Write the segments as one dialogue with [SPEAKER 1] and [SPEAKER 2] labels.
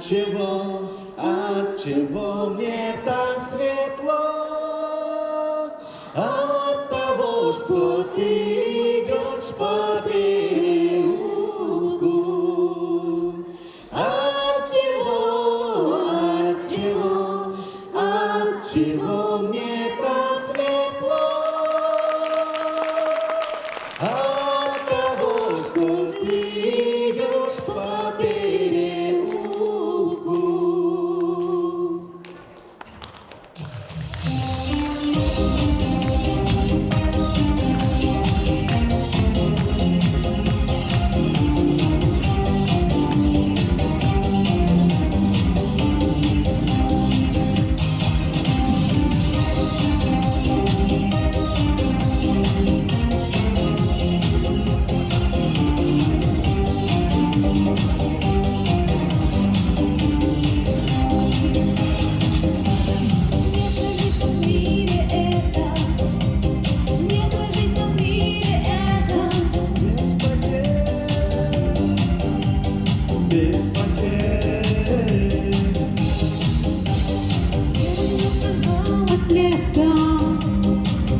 [SPEAKER 1] от чего мне так светло? От того, что ты идешь по переулку. От чего мне так светло? От того, что ты идешь по переулку.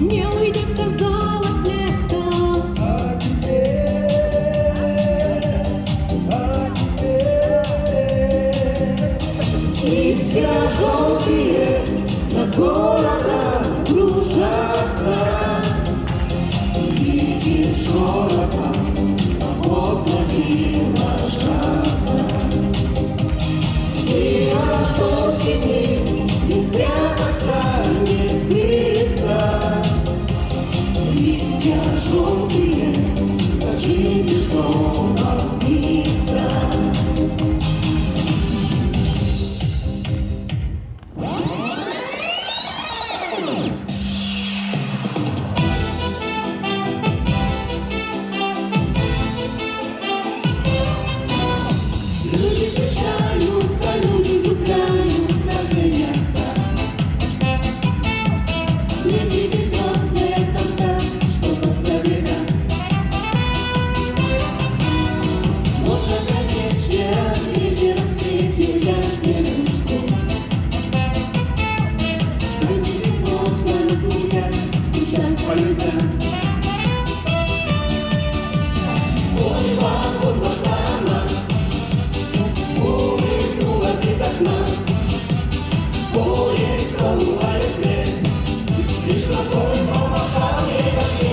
[SPEAKER 2] Не уйдет, казалось, лето.
[SPEAKER 1] А теперь листья желтые над городом кружатся, с тихим шорохом на окнами ложатся. И от осени не спрятаться, не скрыться. Листья желтые, скажите, что вам снится?
[SPEAKER 2] Люди встречаются, люди влюбляются, женятся. Мне не везет в этом так, что постоянно. Вот наконец вчера вечером встретил я девушку. Любить можно, гулять, скучать полезно. Судьба вот глаза нам улыбнулась из окна. Поле скалывали свет, лишь ладонь помахал ей в ответ.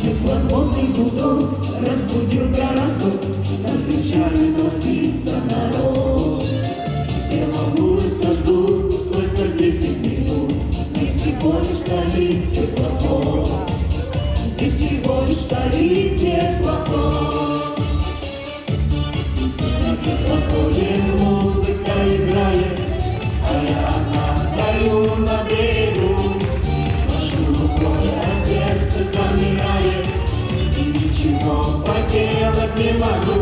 [SPEAKER 1] Теплоходный гудок разбудил городок, над плечами толпится народ. Все волнуются, ждут только 10 минут. Здесь всего лишь стоит теплоход. Здесь всего лишь стоит теплоход. На теплоходе музыка играет, а я одна стою на берегу. Машу рукой, а сердце замирает, и ничего поделать не могу.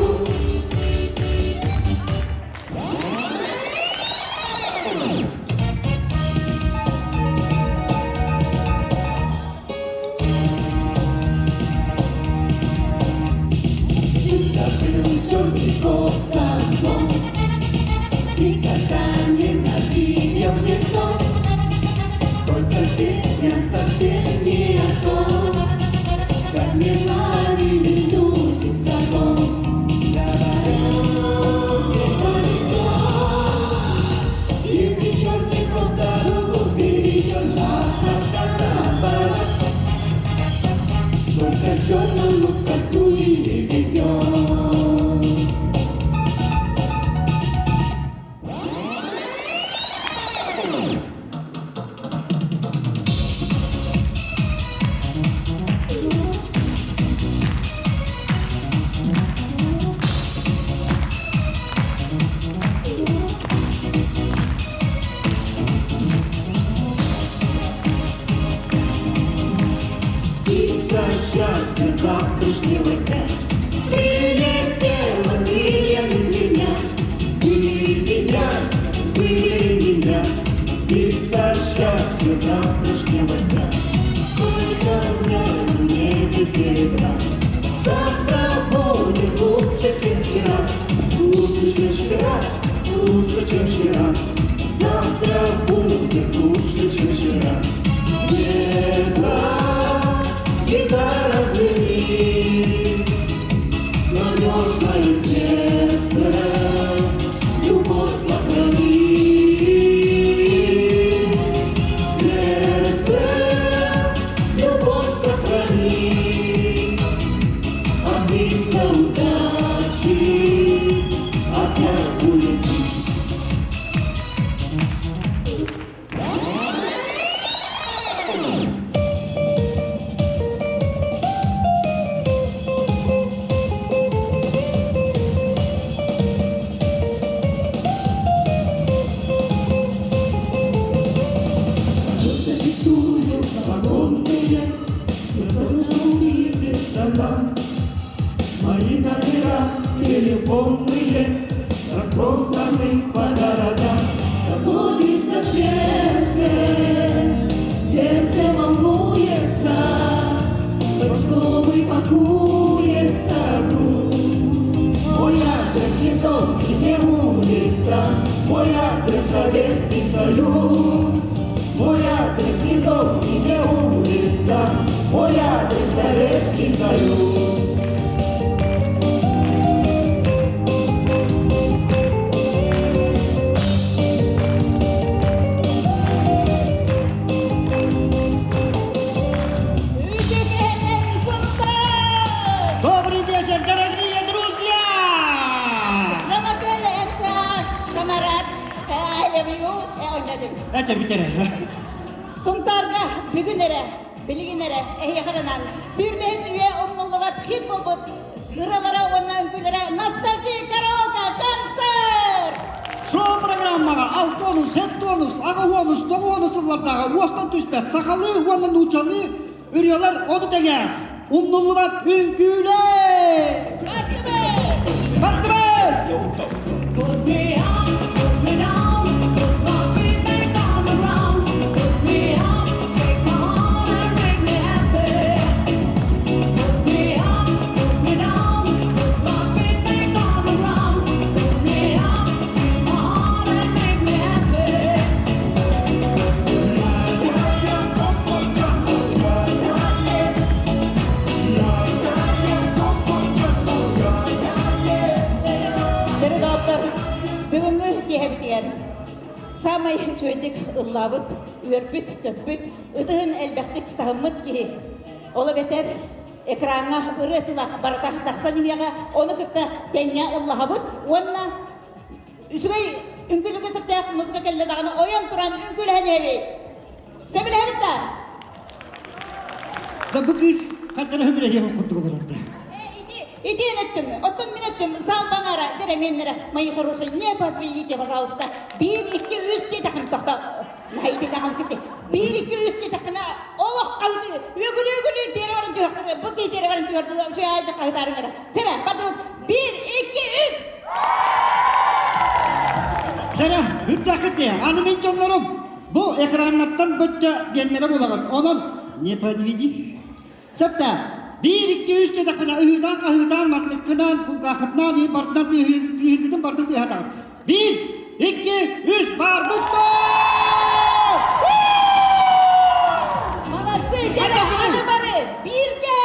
[SPEAKER 1] Всегда был черный кот за окном, никогда не ненавидел весну. Только песня совсем не о том, как мне нравились люди с тобой. Говорят, не повезет, если черный кот дорогу перейдет, наоборот. Только черному коту и не везет. завтрашнего дня. Прилетела ты из меня, выбери меня, птица счастья завтрашнего дня. Сколько звезд в небе серебра, завтра будет лучше, чем вчера. Лучше, чем вчера, лучше, чем вчера. Завтра будет лучше, чем вчера. Гитара звенит, надежное сердце, любовь сохранит. Сердце, любовь сохранит. А птица удачи опять улетит. Диктую вагонные, и слышно увидится нам. Мои номера телефонные разбросаны по городам. Заблудится сердце, сердце волнуется, почтовый пакуется груз. Мой адрес не дом и не улица, мой адрес Советский Союз. Мой адрес не дом и не улица, мой адрес Советский Союз.
[SPEAKER 3] Добрый вечер, дорогие друзья!
[SPEAKER 4] Камарат, I love you,
[SPEAKER 3] Дайте битере.
[SPEAKER 4] Сонтарга бүгінері, білігінері, әйеқарынан, сүрмес үйе омнылығат хит болбыт, ғыралара онна үмкілері, ностальжи караоке концерт!
[SPEAKER 3] Шоу программаға алтонус, хеттонус, ағуонус, тоғуонусылардағы остан түспәт, сақалы, уанын учалы, үрелер оды тегез. Умнуллыбат үңкіле! Бартыбы!
[SPEAKER 2] Put me up, put me down, put my feet back on the ground. Put me up, take my heart and make me happy. Put me up, put me down, put my feet back on the ground. Put me up, take my heart and make me happy.
[SPEAKER 4] Жері дауыттар, бүгінгі кехебітігер. Самай чөйдік ұллабыт, өрпіт, көппіт, ұтығын әлбәқтік тағымыт кехи. Олы бетер, экранға ұры тұлақ баратақ тақсан емеға, оны күтті тәңе ұллабыт, онына үшігай үнкілігі сұртақ мұзға кәлі дағаны ойын тұран үнкілі әневи. Сөбілі әбіттар?
[SPEAKER 3] Да бұкыз қаттары хөмірі ең құтты болырында.
[SPEAKER 4] Идея өттім, оттон мен өттім, зал баңара, жәрі меннері, мои хорошие, не подведите, пожалуйста. 1-2-3 тақын тоқта, найды дағын кетті. 1-2-3 тақына, олық қауды, өгілі-өгілі дері барын түйіқтірі, бұқи дері барын түйіқтірі, жөй айды қаударыңары. Жәрі, барды бұд, 1-2-3!
[SPEAKER 3] Жәрі, үттәкітте, анымен жонларым, бұл экраннаттан бөтті бенлері болағын. Оның не подведи? Сөпті, 1-2-3 тедақпына ұйыдан қағыдан маттыққынан, құлқақытынан, ең бартынан түйіргідің бардың түйіғатағын. 1-2-3, бар бұтты!
[SPEAKER 4] Молодцы, жәрі, аны бары, бірге!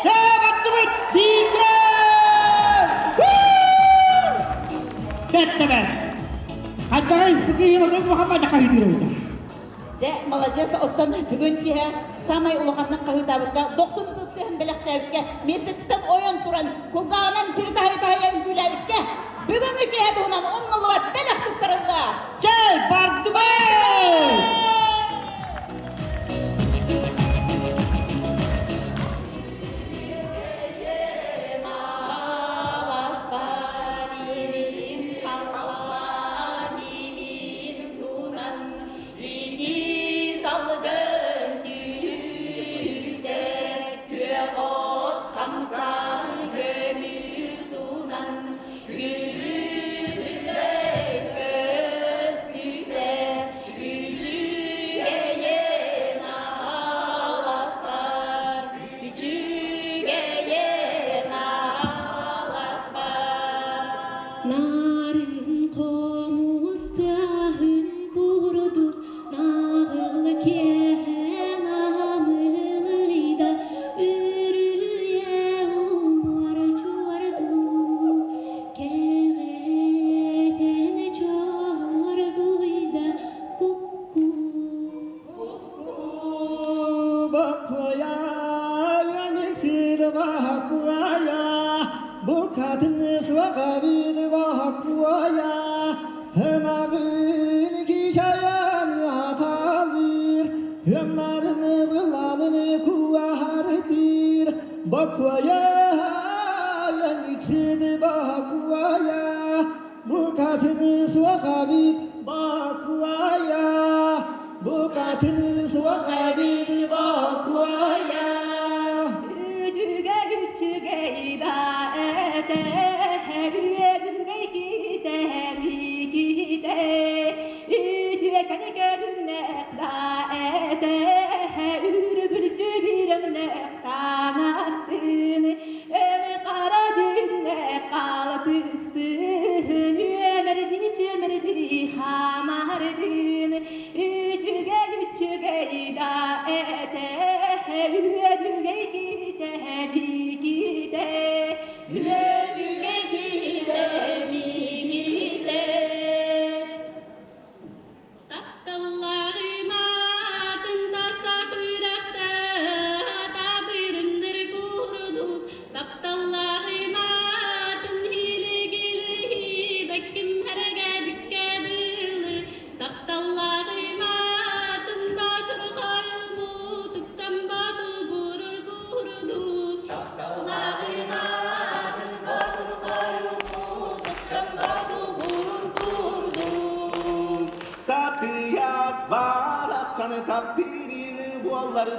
[SPEAKER 3] Бартты бұт, бірге! Бәтті бәт! Қаттағай, бүкі емірдің мұхаммады қағыдыр өйді.
[SPEAKER 4] Жә, молодец, оттан бүгін кеге, самай ұлығанның қағыдабыққа, 90 тұстығын біліқтәбікке, местеттен ойын тұран, күлғағынан сірі тағай-тағай үңкіләбікке, бүгінгі кеге туғынан ұңғылы бат бәліқ тұттырылды.
[SPEAKER 3] Жай, барды бай!
[SPEAKER 2] Salgın düğde, tüye ot kamsa
[SPEAKER 5] bakvaya yanıksıdı bakvaya bu katınız vakabit bakvaya bu katınız vakabit bakvaya
[SPEAKER 1] Üçüge da ede Hüye gide Üçüge kani görünek da ede Ürgülcü bir örnekten astın Kara cünnek kalkıstın Cömerdi hamardın Üçüge da ede Hüye gide Taptallarıma tındasta kuyrakta tabirindir kurduk Taptallarıma tın hili gelir bekkim herge bükkedir Taptallarıma tın batır kayımı tıktan batı gurur kurduk Taptallarıma tın batır kayımı tıktan batı gurur kurduk
[SPEAKER 5] Taptiyas barasan taptirin bualları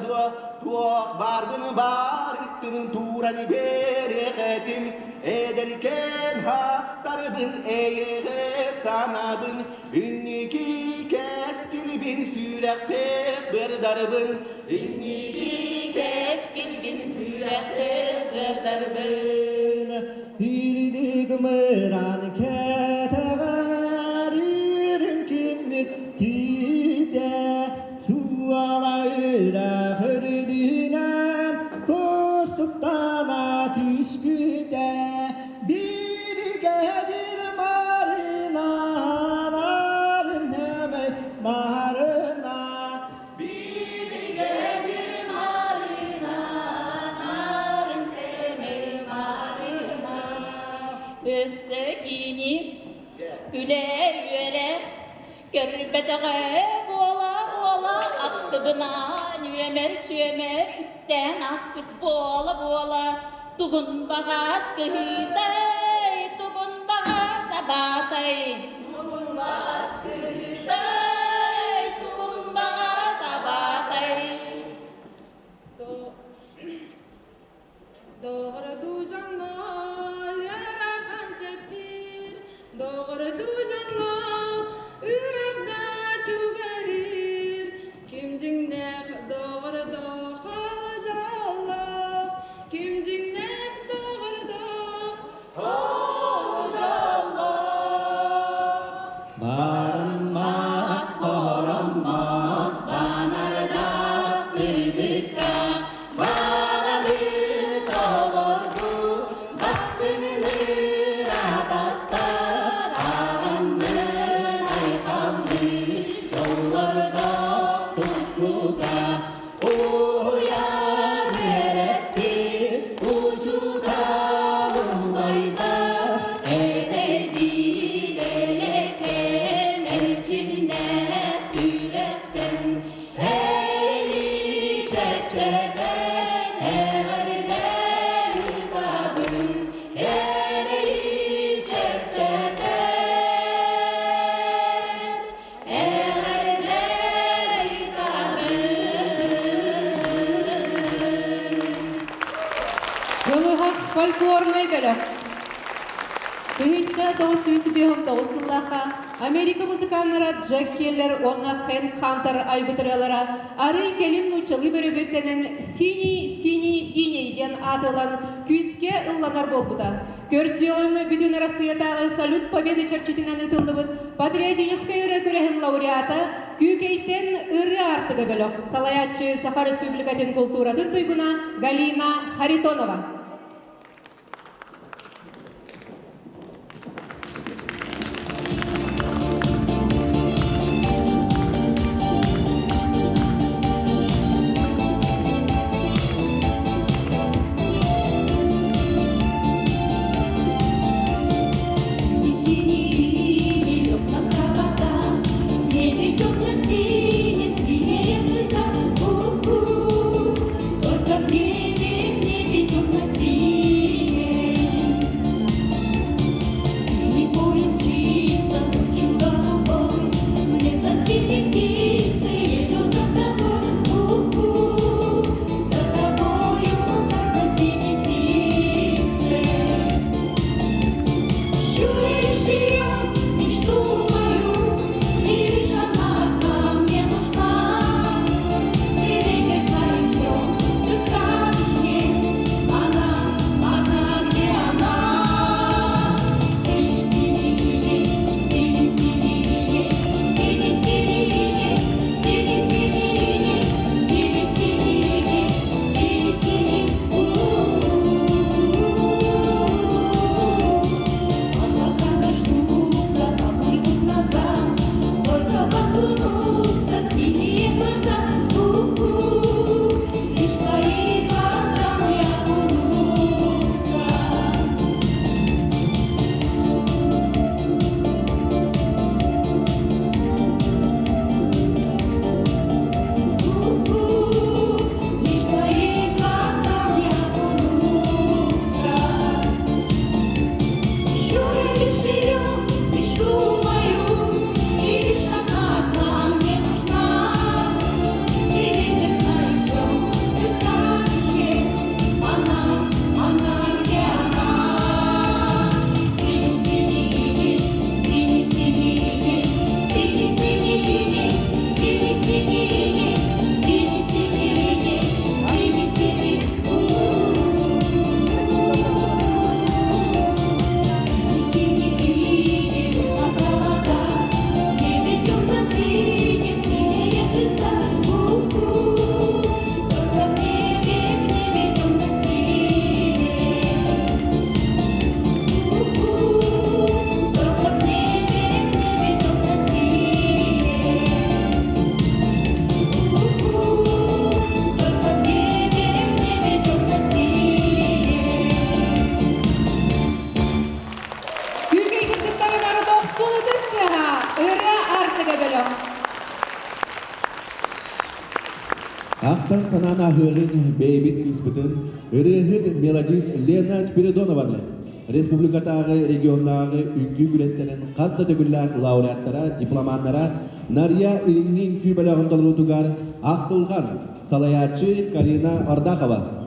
[SPEAKER 5] dua barbın barittin turan bereketim ederken hastarbın eğe sanabın ünniki keskin bin sürekte bir darbın ünniki keskin bin sürekte bir darbın hirdik mıran keteğerin kimmit tide suala öyle hırdinen kostuktan tüspüde bir gelir marına narın hemen marına bir gelir marına narın hemen marına
[SPEAKER 1] Össegini güle yüre Görbetege bola attı bına Nüemer çömer hütten askıt bola Tugun bağaz kıhıday Tugun bağaz abatay Tugun bağaz kıhıday Tugun bağaz abatay
[SPEAKER 6] Doğru dujango yara hançeptir Doğru dujango ürekda çugarir Kimcingnek doğru hocalar Kimcingnek doğru hocalar
[SPEAKER 5] Bağırmak, koranmak, banarda sırdıkta Bağalır tavurdu, bastırılır abastar Ağandır, ayhandır, yollarda pusluda Uyar yerektir, ucu dalmayda Ebedi lelekten, elçimine sürekten Eli çekçeden, eğerde hitabın Eli çekçeden, eğerde hitabın
[SPEAKER 7] Yılıhақ фольклорный гөлі. Тыгынча 1990-лақа Америка музыканнара Джек Келлер, онна Хэнк Хантер айбытыралара ары келин учылы бөрөгөттенен «Синий инейден» атылан күзге ылланар болбуда. Көрсөңі бүтін Россиядагы салют победы чарчитинен ытылдыбыт патриотической ыры көрехин лауреаты күүкейтен ыры артыгы бөлөк. Салаячы Саха Республикатын культуратын туйгуна Галина Харитонова.
[SPEAKER 2] Только в небе,
[SPEAKER 7] Ырыра артыга бөлөк.
[SPEAKER 1] Ақтан санана хырын бейбит кыспытын ырыхыт мелодист Лена Спиридонованы республикатағы региондағы үңгі күрестенен қазда төгілләқ лауреаттара, дипломаннара Нария Ириннин күйбелағындалу тугар ақтылған салаячы Карина Ордахова.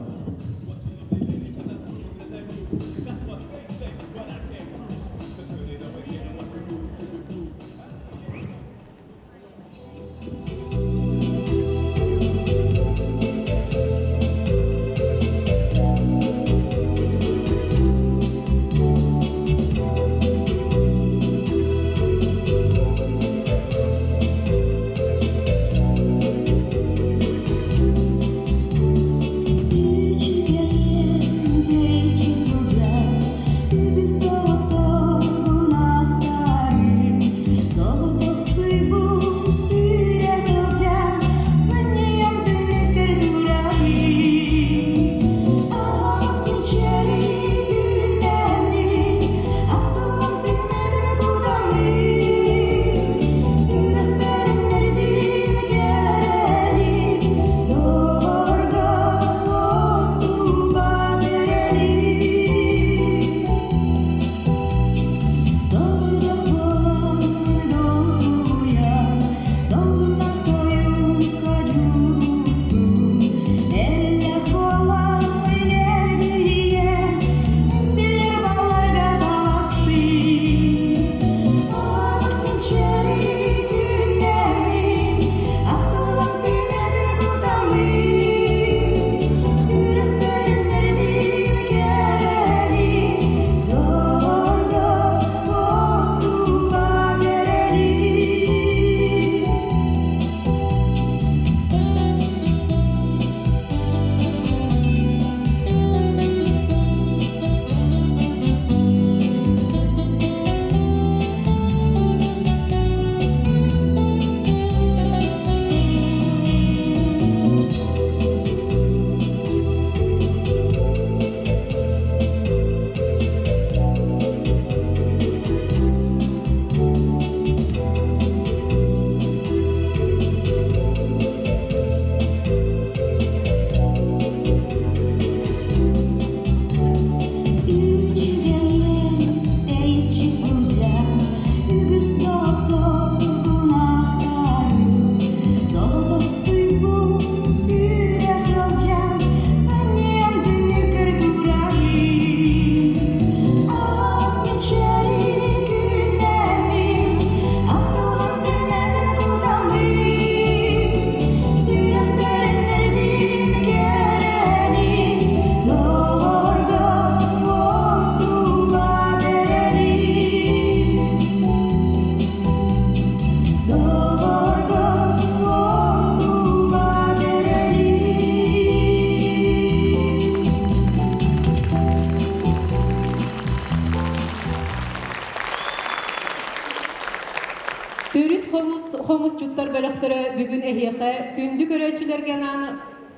[SPEAKER 7] хомус чуттар бөлөктөрө бүгүн эхиэхэ күндү көрөөчүлөргө наны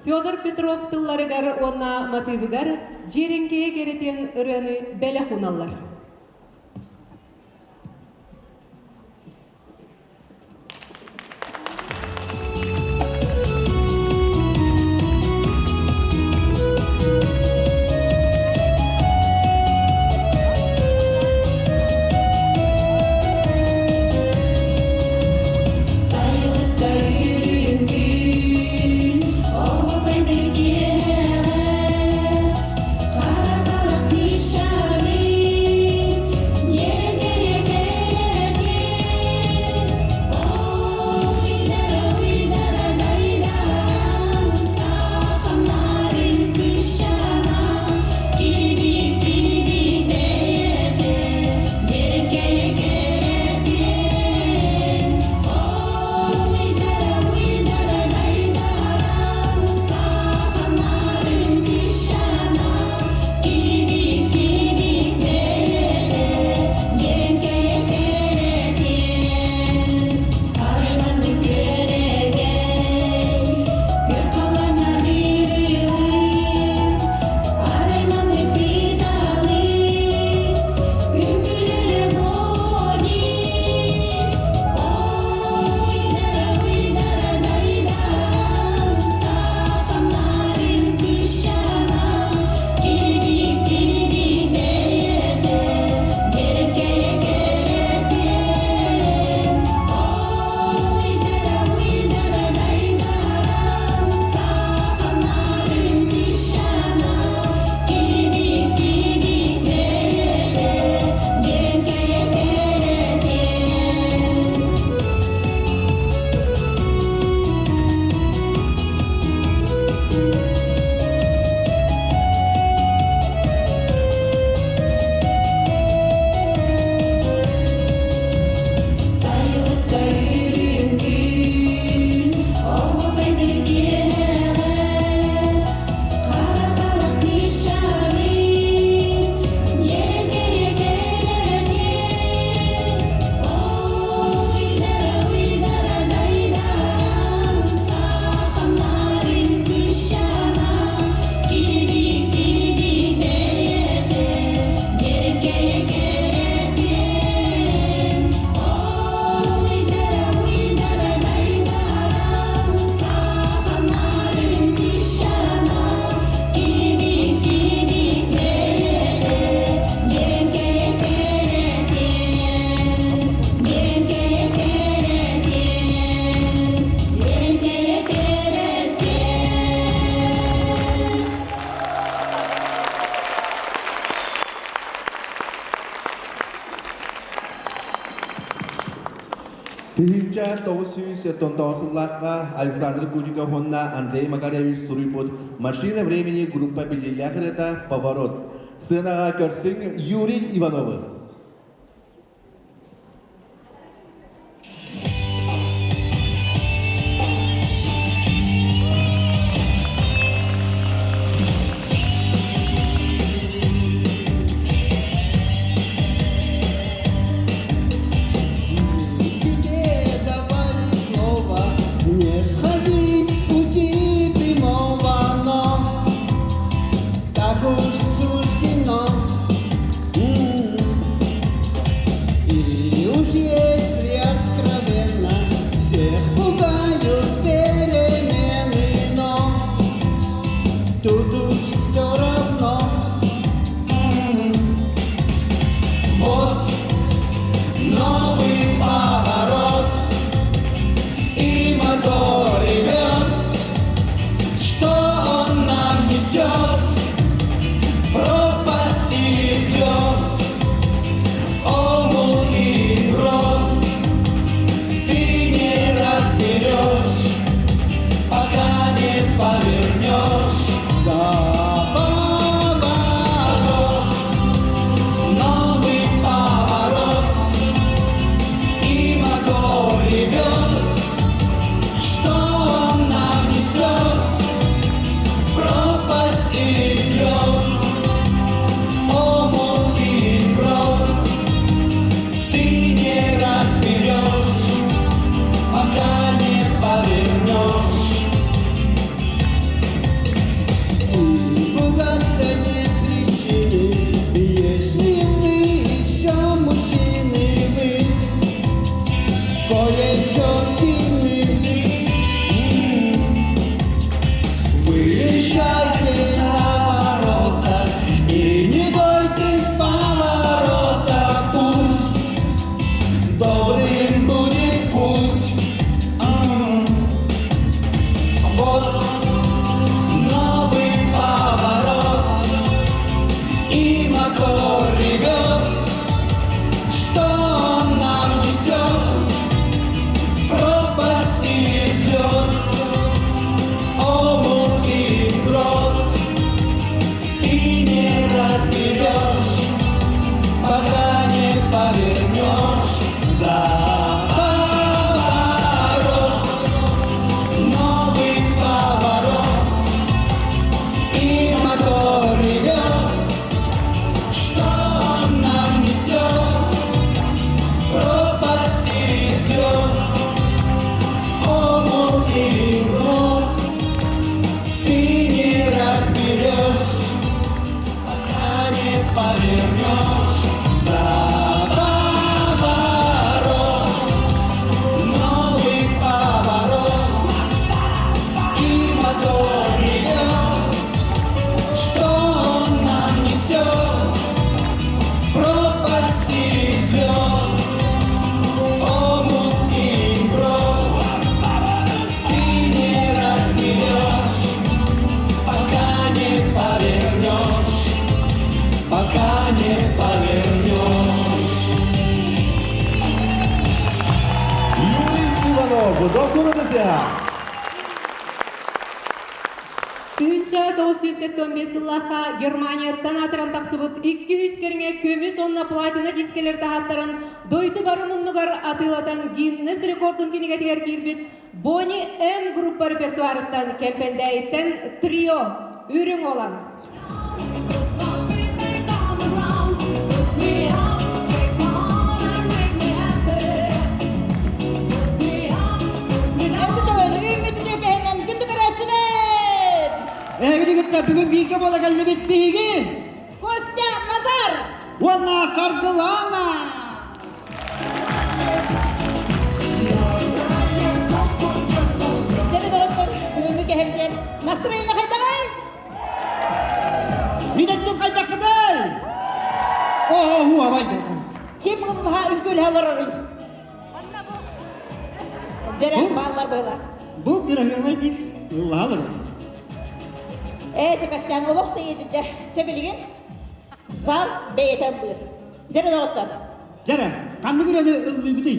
[SPEAKER 7] Федор Петров тылларыгар онна матыбыгар жереңкее керетен ырыны беле хуналлар.
[SPEAKER 5] Shall we?
[SPEAKER 8] Тыгынча 919-лаққа Александр Кудиков, Андрей Макаревич Суруйбуд, «Машина времени» группа Белиляхрета «Поворот». Сценаға көрсің Юрий Ивановы. До свидания.
[SPEAKER 7] Түйінчә 985-лақа Германияттан атыран тақсыбыт 200 керіңе көміс онна платина дискелер тағаттарын дойты барымынныгар атылатан Гиннес рекордын кенегетігер кирбит Бонни М группа репертуарыттан кемпендәйттен трио үрің olan.
[SPEAKER 3] Эвригитта бүгін бирге бола кәллебет бейгі.
[SPEAKER 4] Костя Назар!
[SPEAKER 3] Уанна Сардылана!
[SPEAKER 4] Сені доғыттыр, бүгінгі кәхемден. Настроение қайдағай?
[SPEAKER 3] Минеттің қайда қыдай? Хуа байды.
[SPEAKER 4] Кем ұлға үлкөл халырырын? Жарек бағалар бойла.
[SPEAKER 3] Бұл күрәхемай дейс. Ұлғалыр.
[SPEAKER 4] Костян олоқты едінде чебелеген зал бейетен бұйыр. Жәрі доғыттыр.
[SPEAKER 3] Жәрі, қанды күрәні ұлғы бұдай?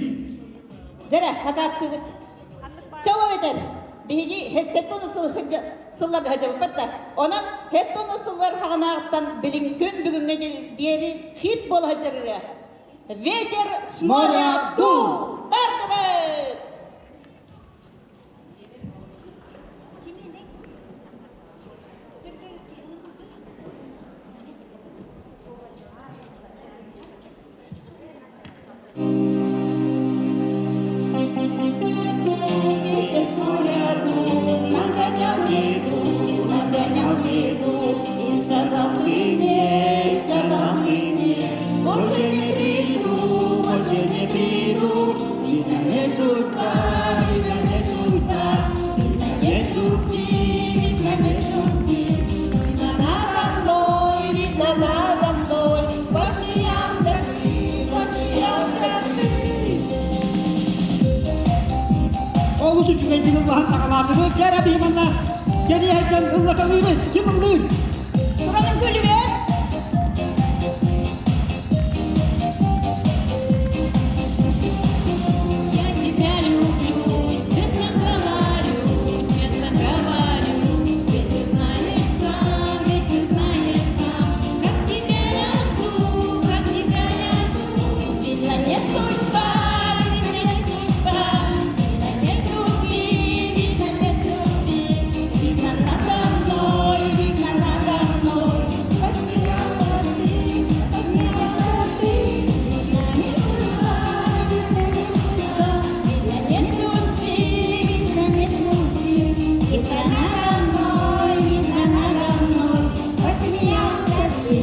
[SPEAKER 4] Жара, хакастыбыт. Чоло бетер. Биһиги хессеттон сыллар хажабыппатта. Онан хеттон сыллар хагынаагыттан билинкөн бүгүнгө диери хит бол хажарыра. Ветер с моря дул. Бардыбыт.
[SPEAKER 3] Oğuz üçün edin Allah'ın sağladığını kere bilmemle. Geriye hekten ıllatalıydı. Kim ıllıydı?
[SPEAKER 4] Buranın gülü be.
[SPEAKER 5] Я тебя люблю, честно говорю, ведь ты знаешь сам, как тебя я жду,
[SPEAKER 4] Видно, нет судьба, видно, нет судьба. Видно, нет любви, видно, нет любви. Видно, надо мной. Посмеялся ты. Видно, не судьба, видно, не судьба. Видно, нет любви, видно, нет любви. Видно, надо мной. Посмеялся ты.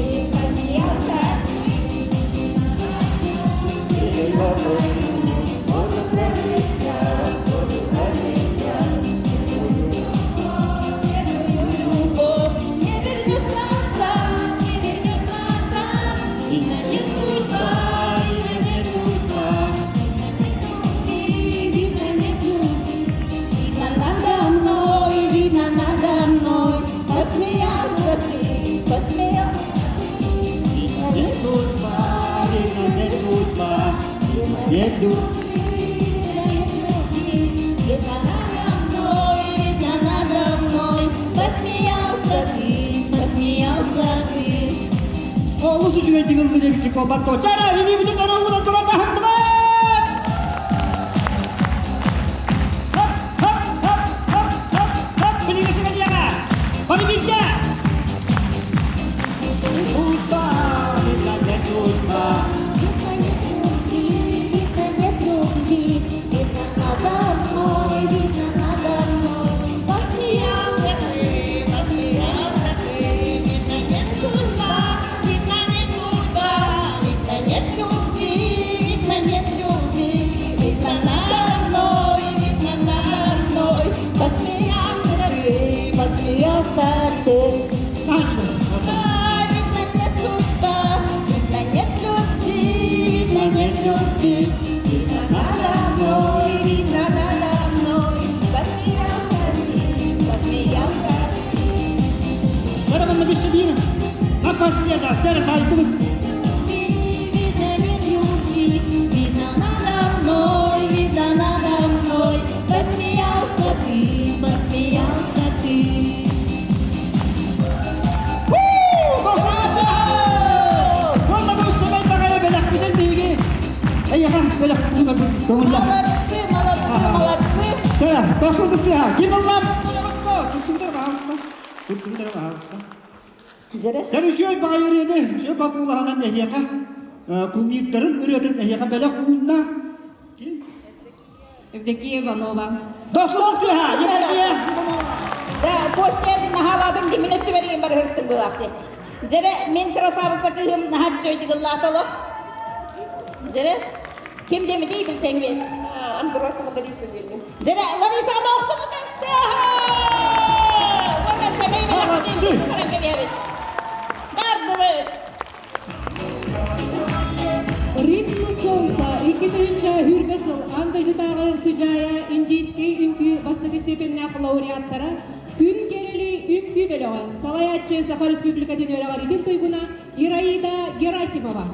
[SPEAKER 4] Любовь не вернешь назад.
[SPEAKER 5] Видно, не судьба, видно, нет любви.
[SPEAKER 4] Видно, надо мной. Посмеялся ты.
[SPEAKER 3] Не судьба, видно, не судьба. Нет любви.
[SPEAKER 4] Видно, надо мной. Посмеялся ты.
[SPEAKER 3] Oğuz üçün edin ıllıydı ki kolbattı. Çara, ini bütün tarafından duran tahandı mı? Hop. Bilirsin hadi yana. Bani bitti. Судьба, видно, не судьба.
[SPEAKER 4] Видно, нет любви. Видно, надо мной. Посмеялся ты. Видно, нет судьба. Видно, нет любви. Видно, надо мной. Посмеялся ты. Видно, нет судьба. Видно, нет любви. Видно, надо мной. Посмеялся ты.
[SPEAKER 3] Çara bana bir şey diyeyim. Bak başlıyor da. Çara saygımız.
[SPEAKER 5] Видно, нет любви, видно, надо мной. Посмеялся ты.
[SPEAKER 3] Vallahi bu sefer bakaya belak bir de bilgi. Eyvah belak buna bu konuda.
[SPEAKER 4] Молодцы.
[SPEAKER 3] Çara, dostum kızdı ha. Kim Allah? Tutkundur ağızda.
[SPEAKER 4] Жара.
[SPEAKER 3] Yani şu bayırını, şu bakulahanan ehyaka, kumyitlerin üreten ehyaka belak uğunda. Kim?
[SPEAKER 7] Евдокия Иванова.
[SPEAKER 3] Dostum kızdı ha.
[SPEAKER 4] Да, после нахаладың деминетті берейін бар хүрттің бұл ақты. Жара, мен красавыса күйім нахат жойды ғыллатылық. Жара, кем демедей білсең бе? Андырасыға Лариса деймін. Жара, Ларисаға да оқтығы тәсті! Оған сәмей бе
[SPEAKER 3] Молодцы!
[SPEAKER 4] Барды бі!
[SPEAKER 7] Ритм солнца, иккетінші Хүрбесіл, андайдытағы Суджая, индийский үнкі бастығы степеннәқ лауреаттары, күн керели үнкі белоған, Салаячы Саха Республикатын өріға ритм тойгуна Ираида Герасимова.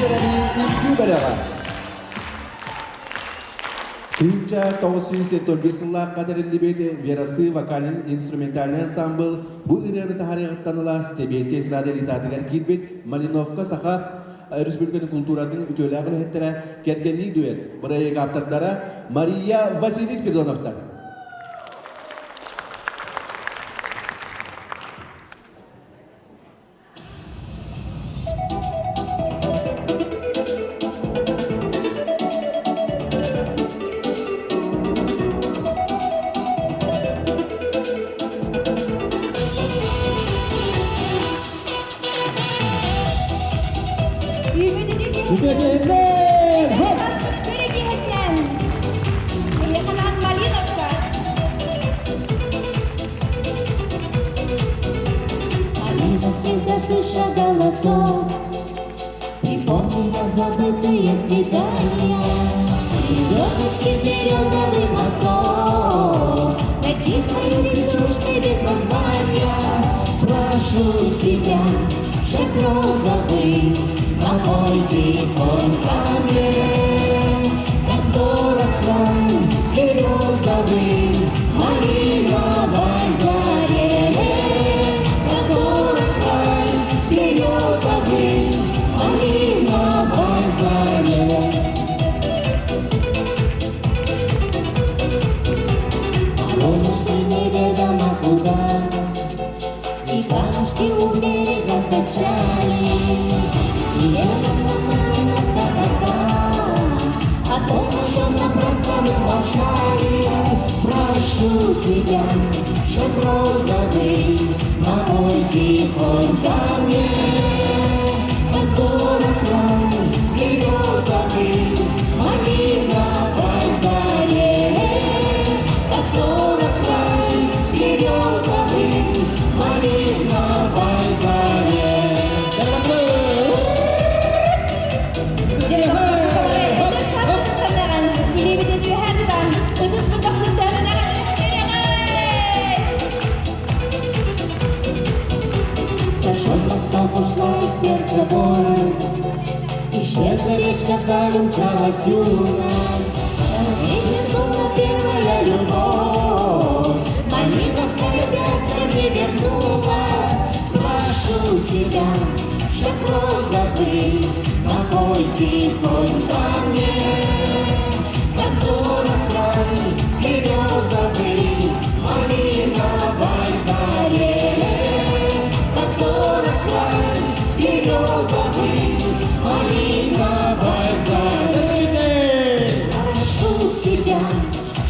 [SPEAKER 8] Jeremy İlkübeleva. Kıyımca 971 sıllığa kadar illibeti verası vokalin instrumentalli ansambl bu ırığını tarihattanıla Stebiyetke İsrail itatigar gilbet Malinovka saha Respublikanın kulturatının ütölağını hettere kerkenliği düet. Buraya kaptardara Maria Vasilis Pidonov'ta.
[SPEAKER 2] Заслыша голосов, припомнила забытые свидания и звездочки березовых мостов над тихой речушкой без названия. Прошу тебя, шесть розовый, напой тихонько мне, как дорог край березовый, малиновой заре. Березовый, малиновой заре. Лодочки неведомо куда, и камушки у берега качали. И о том, о чем на просторах молчали. Прошу тебя, шесть розовый, напой тихонько мне, как дорог край березовый, малиновой заре. Как дорог край березовый, малиновой заре. Сошел мостом, ушла из сердца боль, исчезла речка, вдаль умчалась юность. Вместе снова первая любовь, малиновка опять ко мне вернулась. Прошу тебя, шесть розовый, напой тихонько мне, как дорог край березовый, малиновой заре. Березовый, малиновой заре. Прошу тебя,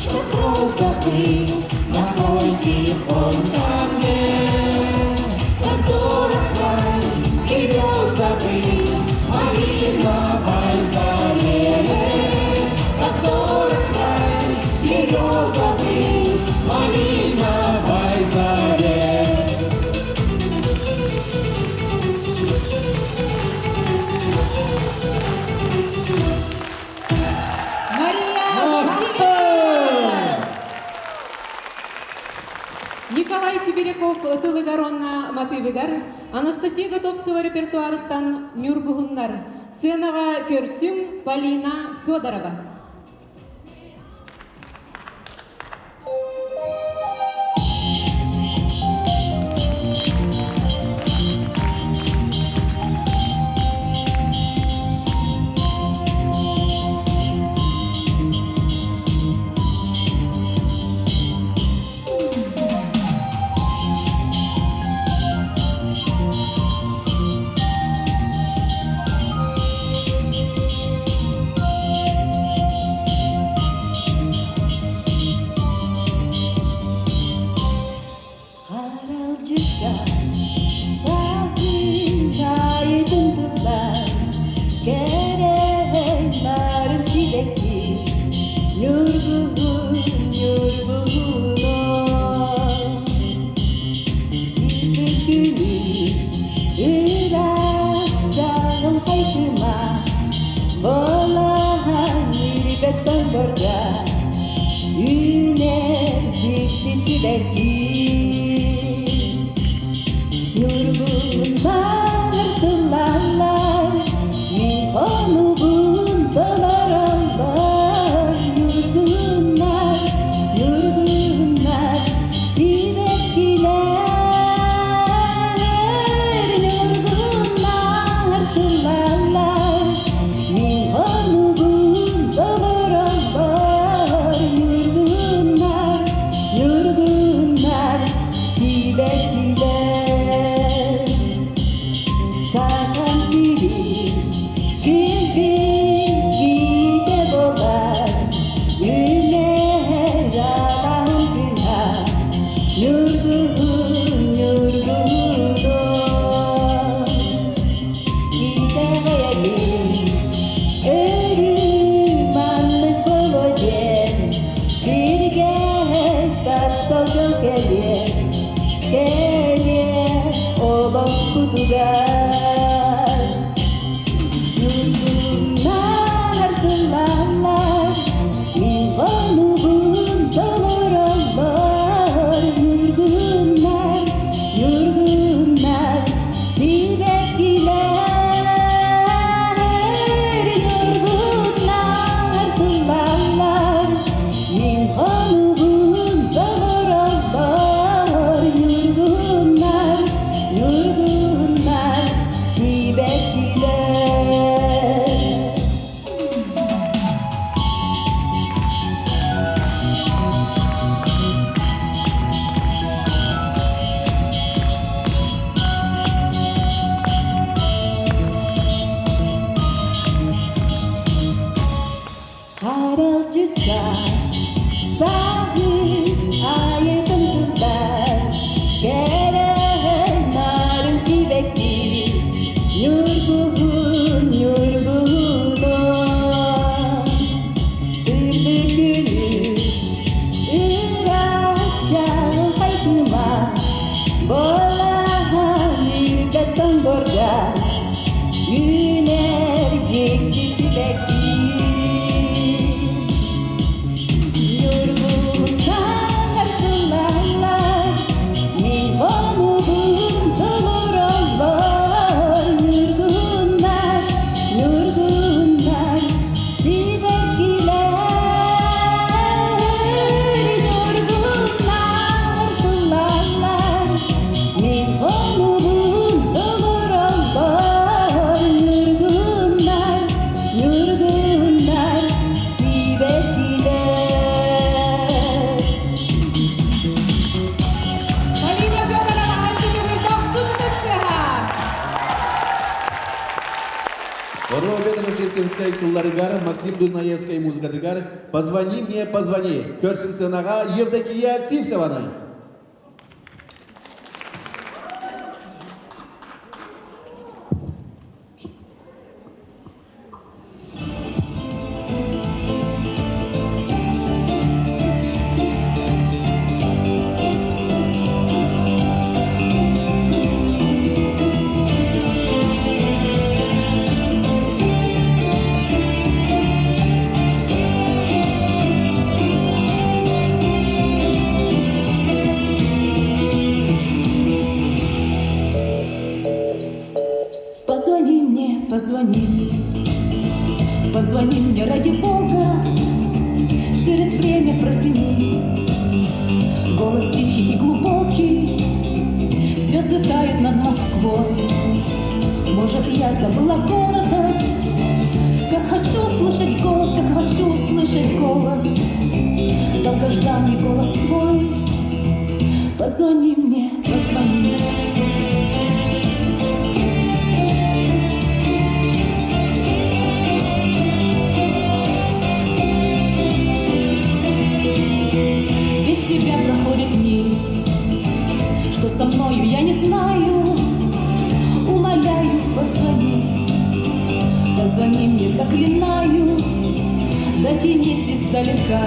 [SPEAKER 2] шесть розовый, напой тихонько мне, как дорог край березовый, малиновой заре. Как дорог край березовый, малиновой заре.
[SPEAKER 7] Николай Сибиряков тылыгаронна мотивигар, Анастасия Готовцева репертуарыттан Нюргугуннар, сценага көрсүм Полина Федорова.
[SPEAKER 2] Nurgun bağırtılarlar, min
[SPEAKER 8] Роберт Рождественской тулларыгар, Максим Дунаевской музыкадыгар, «Позвони мне, позвони». Көрсін сынаға Евдокия Сивсованы.
[SPEAKER 5] Позвони мне, позвони. Позвони мне ради Бога. Через время протяни. Голос тихий и глубокий. Все светает над Москвой. Может, я забыла гордость. Как хочу слышать голос, как хочу слышать голос. Долгожданный голос твой. Позвони мне, позвони. Без тебя проходят дни. Что со мною, я не знаю. Умоляю, позвони. Позвони мне, заклинаю. Дотянись издалека.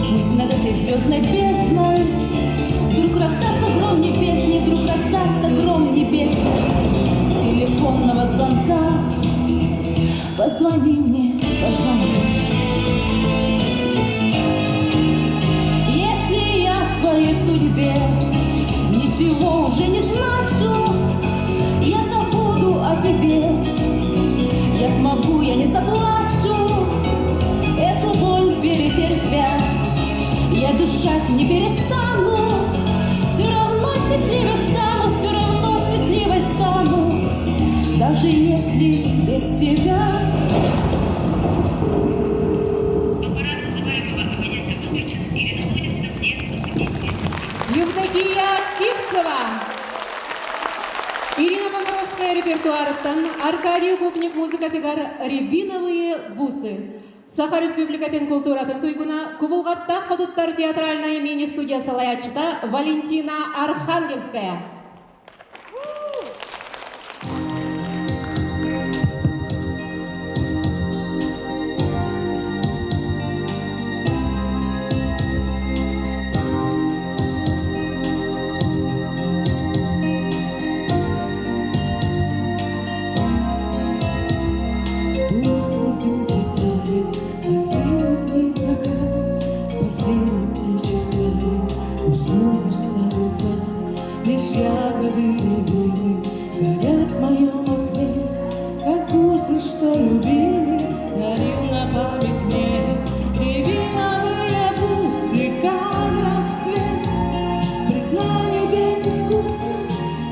[SPEAKER 5] Пусть над этой звездной бездной вдруг раздастся гром небесный, вдруг раздастся гром небесный телефонного звонка. Позвони мне, позвони. Если я в твоей судьбе ничего уже не значу, я забуду о тебе. Я смогу, я не заплачу, эту боль перетерпя. Я дышать не перестану, все равно счастливой стану, все равно счастливой стану, даже если без тебя.
[SPEAKER 7] Евдокия Сивцева. Ирина Помаровская репертуарыттан Аркадий Укупник музыкатыгар «Рябиновые бусы». Саха Республикатын культуратын туйгуна Кубулгатта Кодуттар театральная мини-студия Салаячта Валентина Архангельская.
[SPEAKER 9] Лишь ягоды рябины горят в моем окне, как гуси, что любили, дарил на память мне. Рябиновые бусы, как рассвет, признание безыскусных,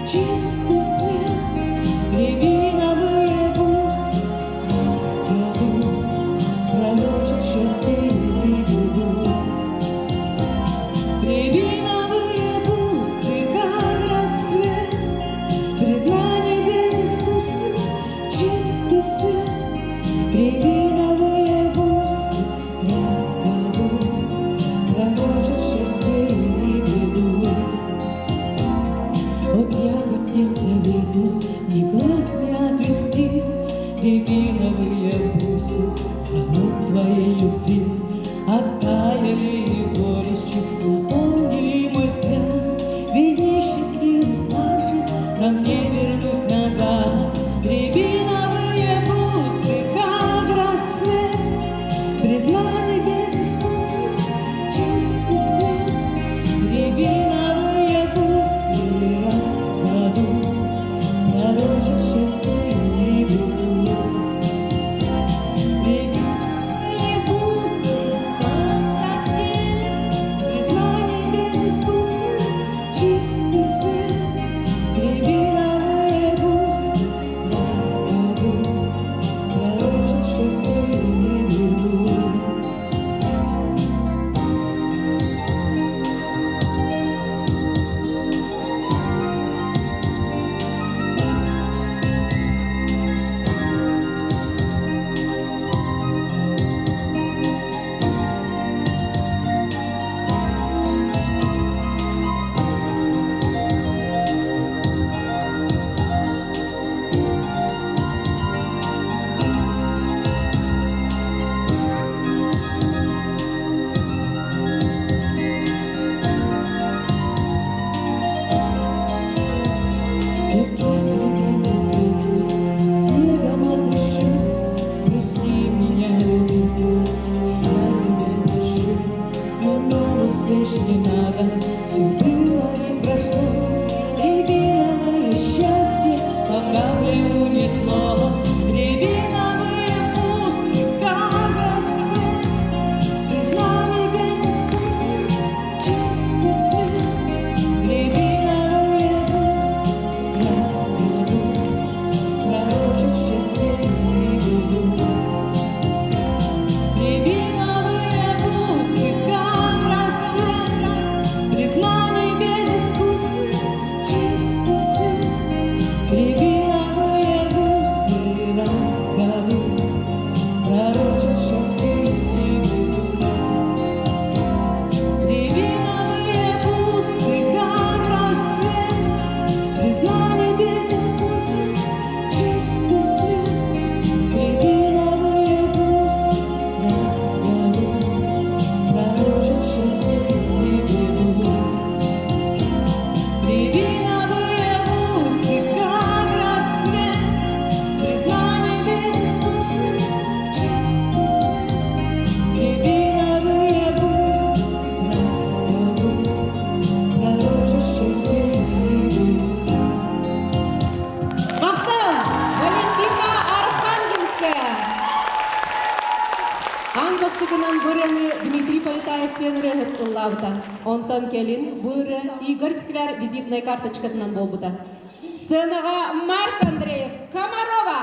[SPEAKER 9] чистый свет. Рябиновые бусы раз в году пророчат счастье и беду. Рябиновые бусы, как рассвет, признание безыскусных, чистый свет. Рябиновые бусы раз в году пророчат счастье и беду. От ягод тех заветных ни глаз не отвести. Рябиновые бусы, залог твоей любви, оттаяли и горечью наполнили мой взгляд. Ведь дней счастливых наших нам не вернуть назад. Рябиновые бусы, как рассвет, признание безыскусных, чистый свет. Рябиновые бусы раз в году пророчат счастье и беду. Чистый свет, рябиновые лишь не надо, все было и прошло. Рябиновое счастье по капле унесло. Рябиновые бусы, как рассвет, признание безыскусный, чистый свет. Рябиновые бусы, краска дух, пророчат счастливый дух. Рябиновые бусы, как рассвет, признание безыскусный, чистый свет. Рябиновые бусы, раскадух, пророчат счастливый дух. Рябиновые бусы, как рассвет, признание безыскусный, чистый свет. Рябиновые бусы, раскадух, пророчат счастливый дух. Рябиновые бусы, как рассвет, признание безыскусный, чистый свет. Рябиновые бусы, раскадух, пророчат счастливый дух. Мақтан!
[SPEAKER 7] Валентина Архангельская. Анбастыгынан бұрыны Дмитрий Полетаев тенері ұллавыта. Онтан келін бұры Игорь Скляр визитной карточкатынан болбыта. Сценаға Марк Андреев, Комарова.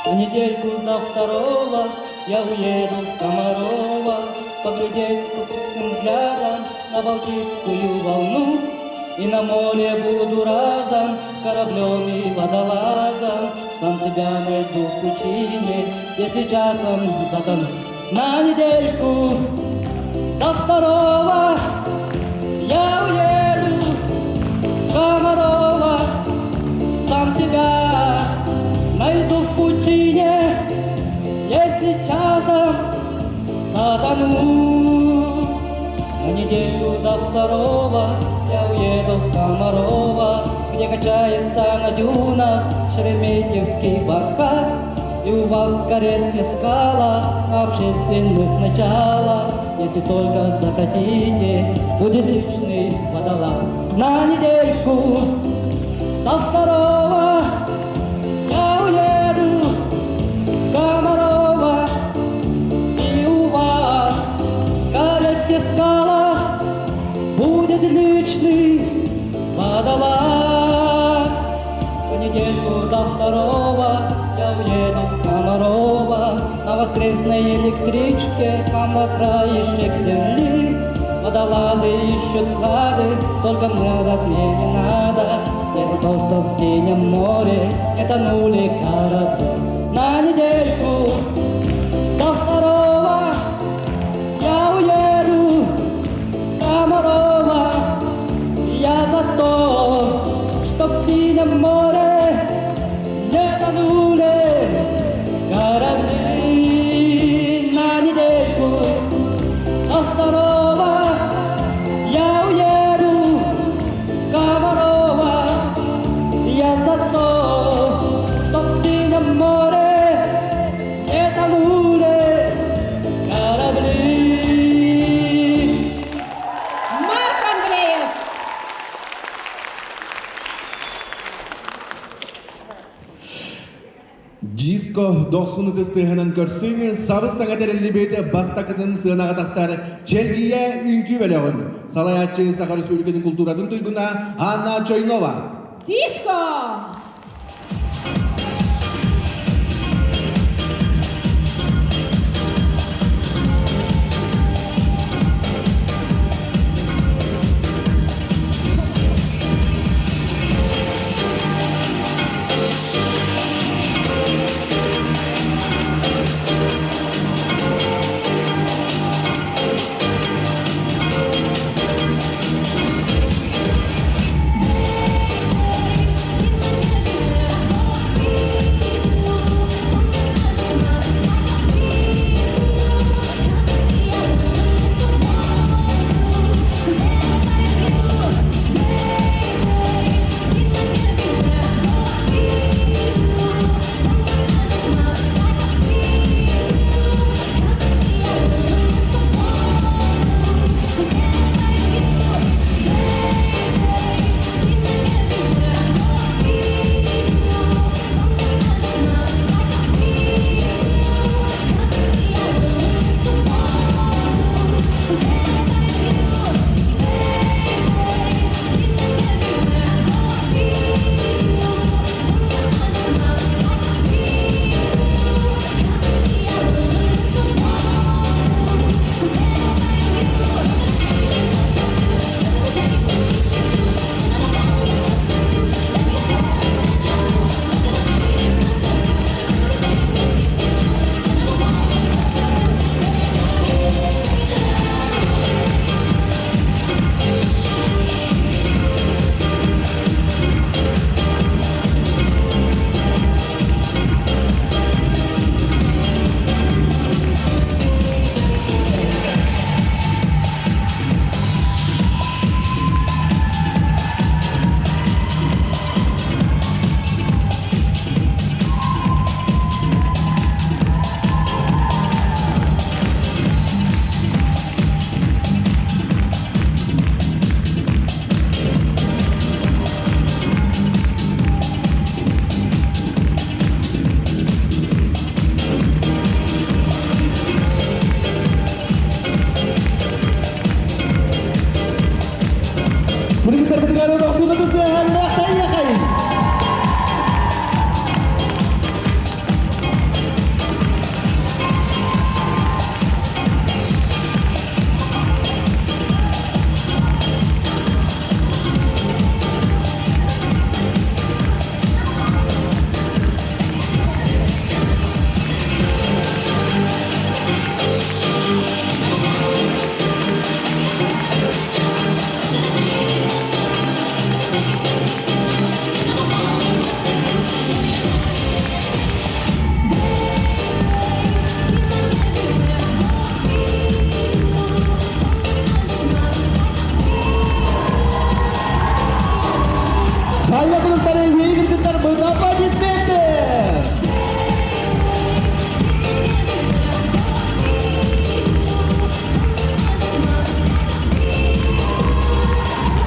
[SPEAKER 9] На недельку до второго я уеду в Комарова, поглядеть купным взглядом на Балтийскую волну. И на море буду разом кораблем и водолазом, сам себя найду в пучине, если часом затону. На недельку до второго я уеду в Комарова, сам себя найду в пучине, если часом затону. На неделю до второго я уеду в Комарова, где качается на дюнах шереметьевский баркас. И у вас в Карельских скалах на общественных началах, если только захотите, будет личный водолаз. На недельку до второго я уеду в Комарова, и у вас в Карельских скалах будет личный водолаз. В недельку до второго я уеду в Комарова на воскресной электричке, там на краешек земли. Водолазы ищут клады, только мрядок мне не надо. Я за то, чтоб в синем море не тонули корабли. На недельку до второго я уеду в Комарова. Я за то, чтоб в синем море не тонули корабли. На недельку до второго я уеду в Комарова. Я за то, чтоб в синем море не тонули корабли.
[SPEAKER 7] Марк Андреев.
[SPEAKER 8] Диско доқсуны тыстыгынан көрсүң, сабы саңа терелли бейті бастакытын сынаға тастар Челгия үнкі бөлігін. Салаятчы Саха Республиканың культурадың туйгуна Анна Чойнова.
[SPEAKER 7] Диско.
[SPEAKER 5] Thank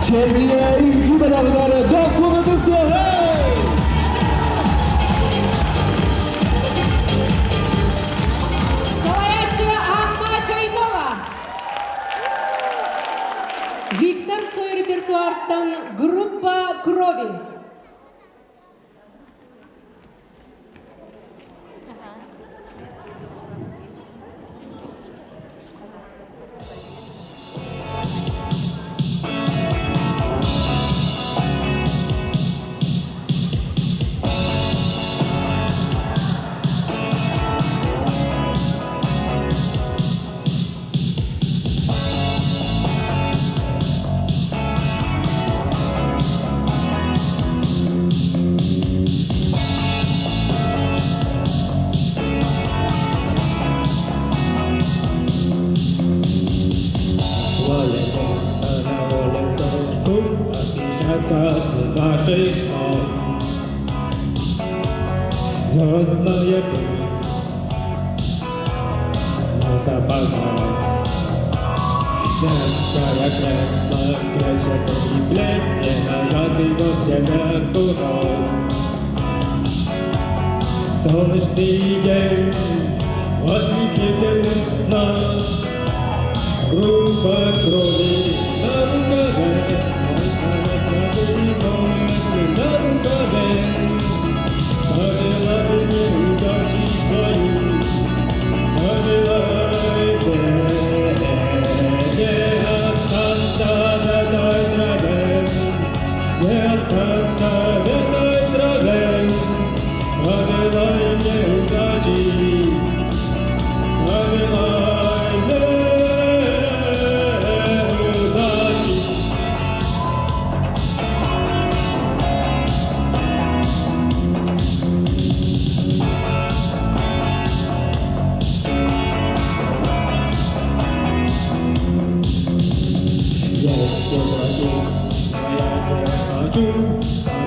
[SPEAKER 9] Çevriye ilgi bedavları dostluğunu kızı. Hey!
[SPEAKER 7] Салаячы Анна Чайкова. Виктор Цой репертуардан группа «Крови».
[SPEAKER 1] Звездная пыль на сапогах. Мягкая кресло, кречет и плетни, нажатый во время туров. Солнечный день ослепительных снах. Группа крови на рукаве, на рукаве. Пожелай мне удачи твою, пожелай не остаться в этой траве, не остаться в этой траве. Пожелай мне удачи, пожелай мне удачи.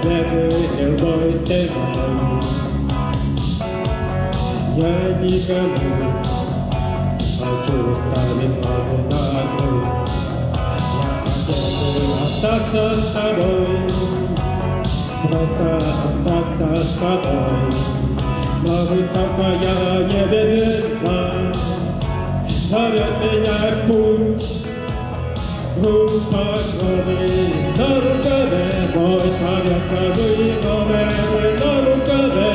[SPEAKER 1] Победы любой ценой. Я никому хочу ставить ногу на ногу. Я хотел остаться с тобой, просто остаться с тобой. Но высокая небесина зовет меня в путь. Группа крови на рукаве, мой порядковый номер на рукаве.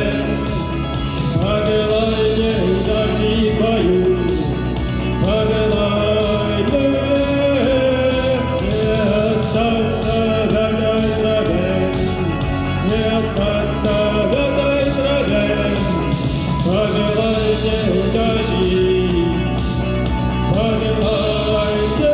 [SPEAKER 1] Пожелай мне удачи твою, пожелай мне не остаться в этой траве, не остаться в этой траве. Пожелай мне удачи, пожелай мне.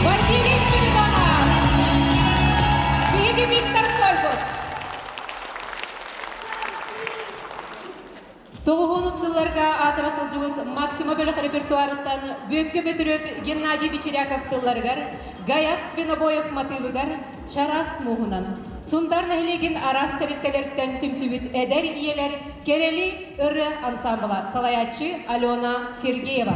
[SPEAKER 7] Василий Спиридонов и Виктор Цойков. Тоғыны сылларға атырасыл жуыт Максима Белых репертуарыттан Бөкке Бөтірөп Геннадий Вечеряков тылларғар, Гаят Свинобоев мотивыгар, Чарас муғынан. Сундар нәхілеген арас тәріткелерттен түмсібіт әдер иелер Керели ұры ансамбыла Салаячы Алена Сергеева.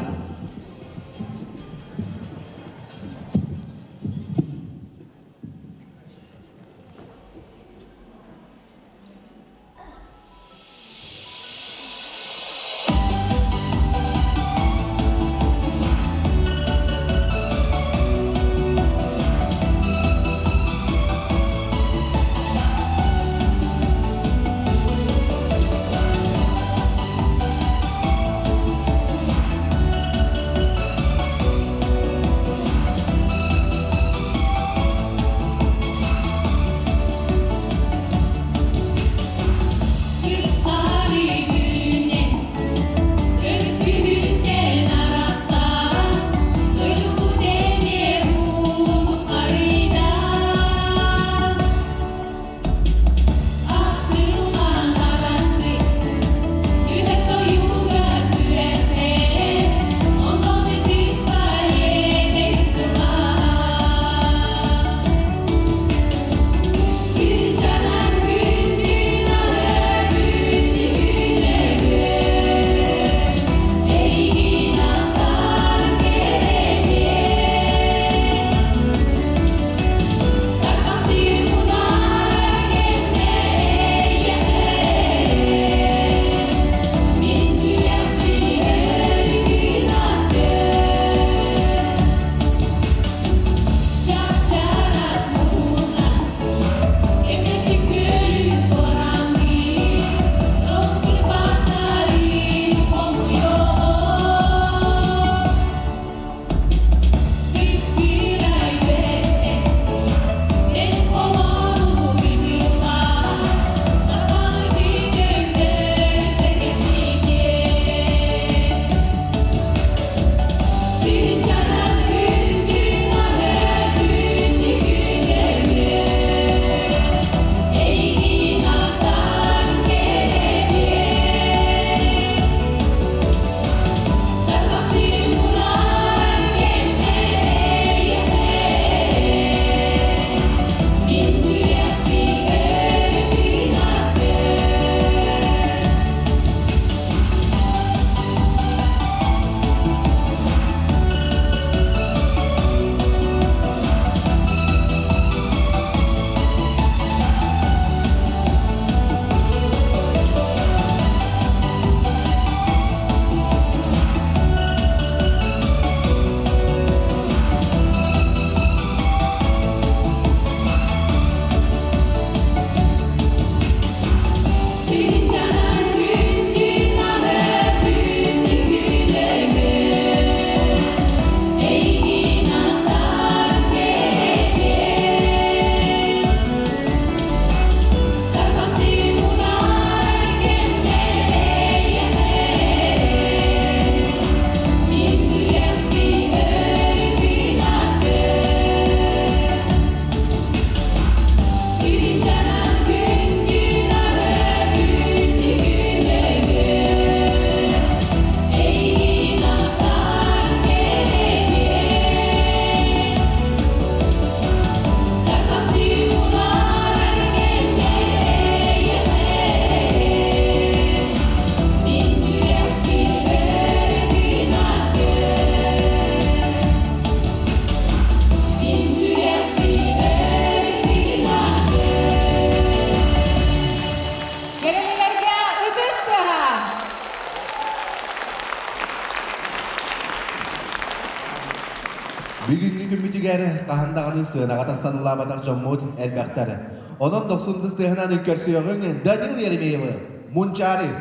[SPEAKER 8] Бүгүнкү күмүтүгер кахандаганы сыынага тастанылабатак жоммут элбактары. Онон 90 стыгынан үккөрсүөгүн Данил Еремеевы, Мунчары.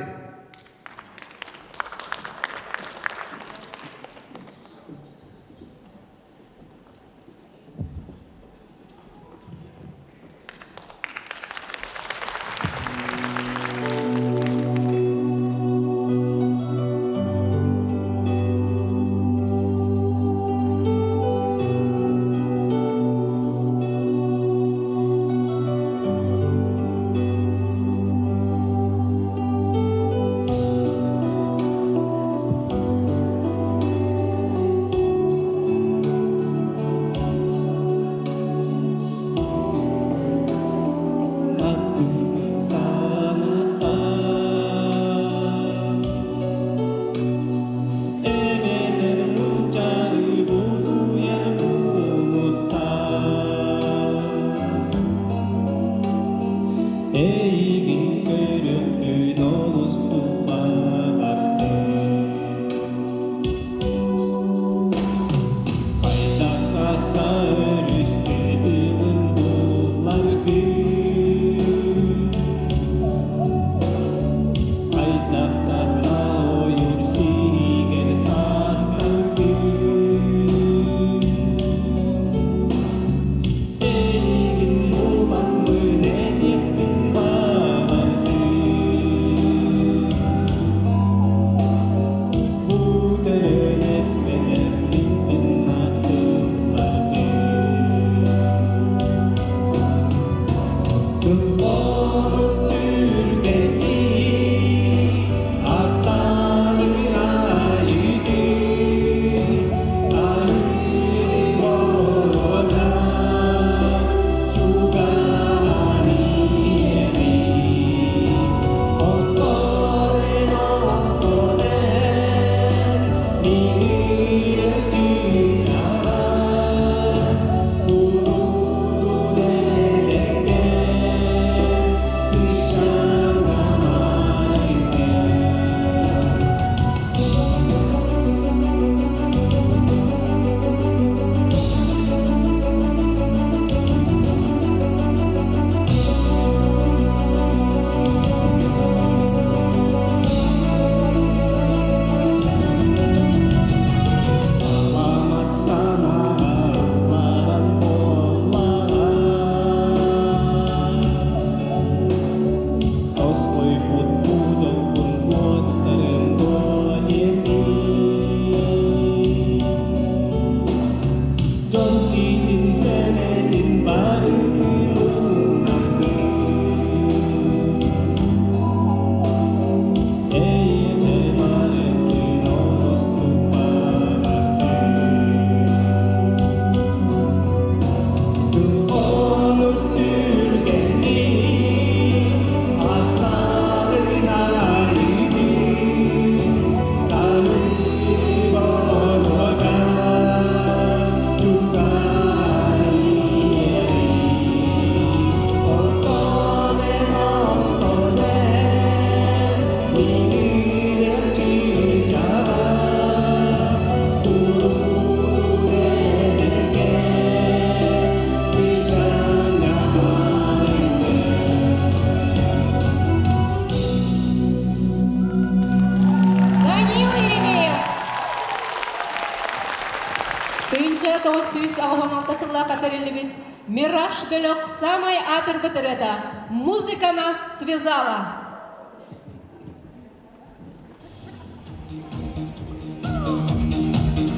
[SPEAKER 7] Мираж Белёв самой атыр бітіреді. Музыка нас связала.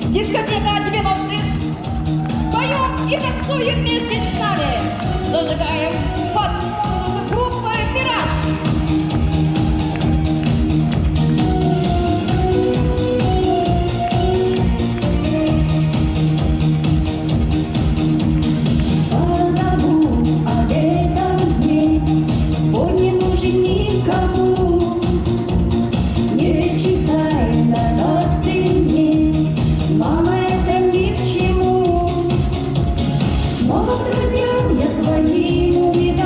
[SPEAKER 2] Дискотека 90-х. Поем и танцуем вместе с нами. Зажигаем под музыку группы «Мираж».
[SPEAKER 5] Снова к друзьям я своим увидала.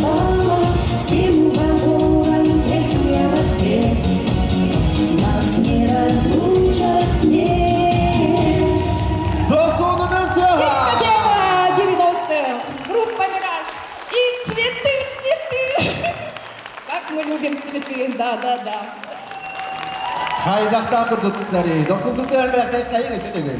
[SPEAKER 5] стала всему вагону, если я в ответ. Нас не разлучат, нет.
[SPEAKER 8] До сонного
[SPEAKER 4] Дискотека 90-х, группа «Мираж» и цветы, цветы. Как мы любим цветы, да.
[SPEAKER 8] Хайдақта құрдықтары, 90-х қайын есетеген.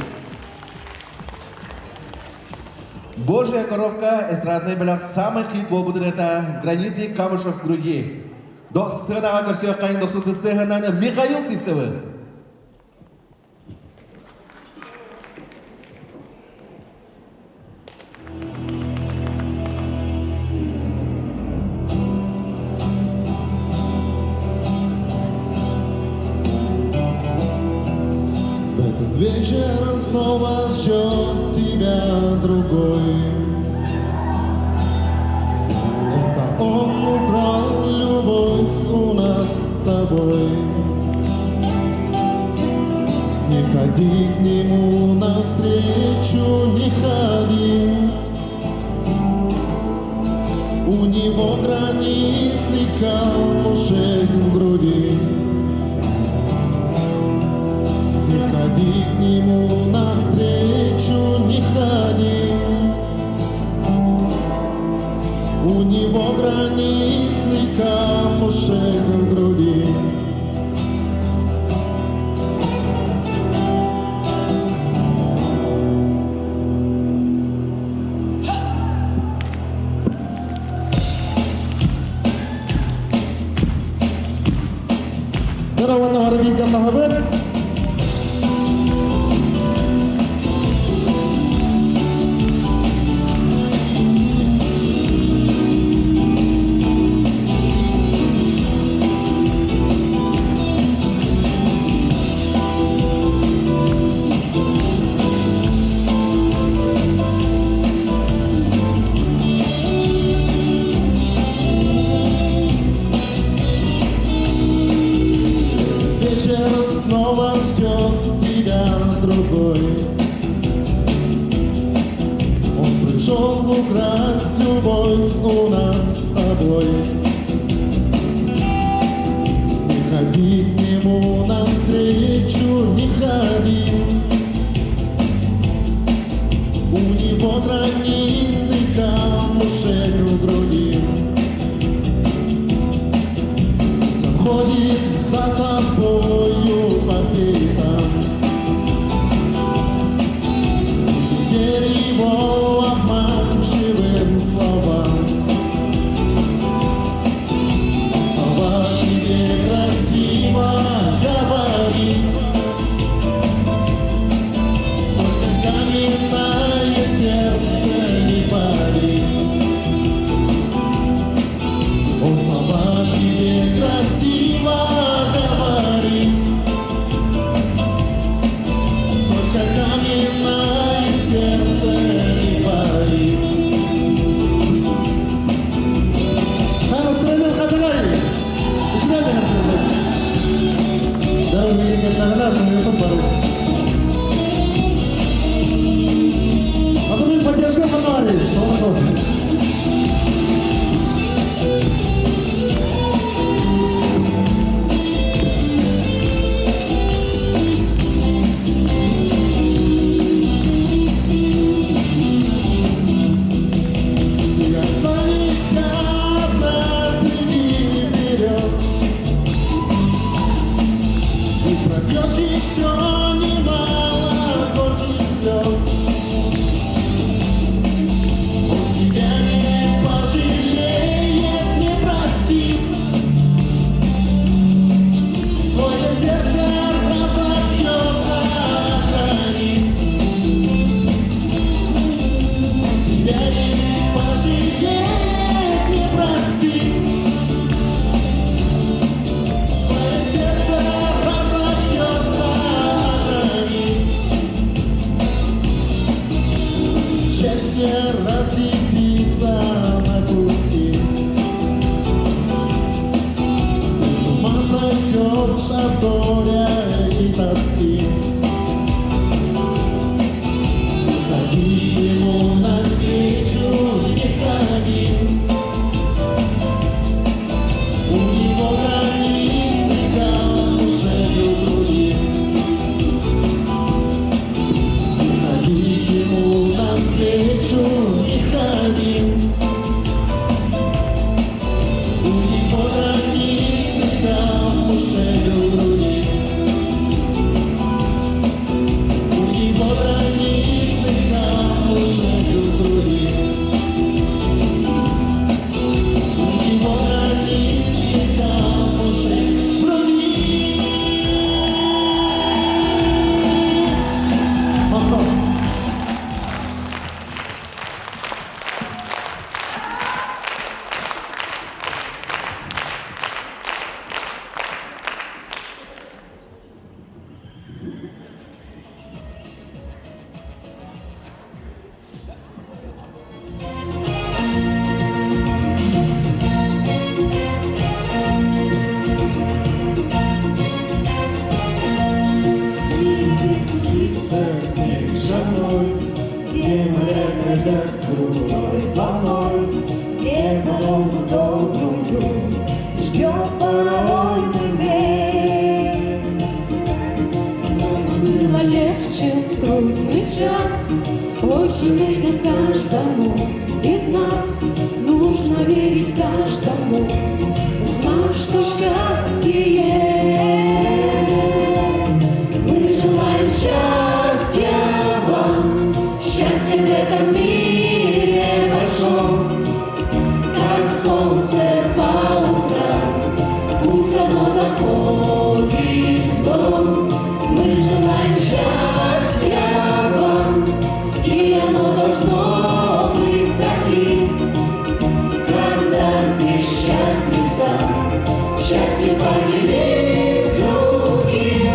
[SPEAKER 8] Божья коровка эстрадный белях самый хит бол буdur это гранитный Камышев груди. До сценаға көрсек қайын 90-х Михаил Сивцевы.
[SPEAKER 10] В этот вечер снова ждет тебя другой. Это он украл любовь у нас с тобой. Не ходи к нему навстречу, не ходи. У него гранитный камушек в груди. Не ходи к нему навстречу, не ходи. У него гранитный камушек в груди. Дараванна Арбика Махабет. Вечер снова ждет тебя другой. Он пришел украсть любовь у нас с тобой. Не ходи к нему навстречу, не ходи. У него гранитный камушек в груди. Сам ходит за тобою по пятам. Не верь его обманчивым словам. Слова тебе красиво говорит, только каменное сердце не парит. Он слова тебе красиво говорит, только каменное сердце не парит. Хана страны хадагай, ичмай да хатсырбай. Да у меня нет нагнат, но я попару. А то мы поддержка формали,
[SPEAKER 5] Очень нежно каждому из нас нужно верить каждому, знать, что счастье есть. Мы желаем счастья вам, счастья в этом мире большом, как солнце по утрам, пусть оно заходит в дом. Мы желаем счастья вам, и оно должно быть таким, когда ты счастлив сам, счастье поделись с другим.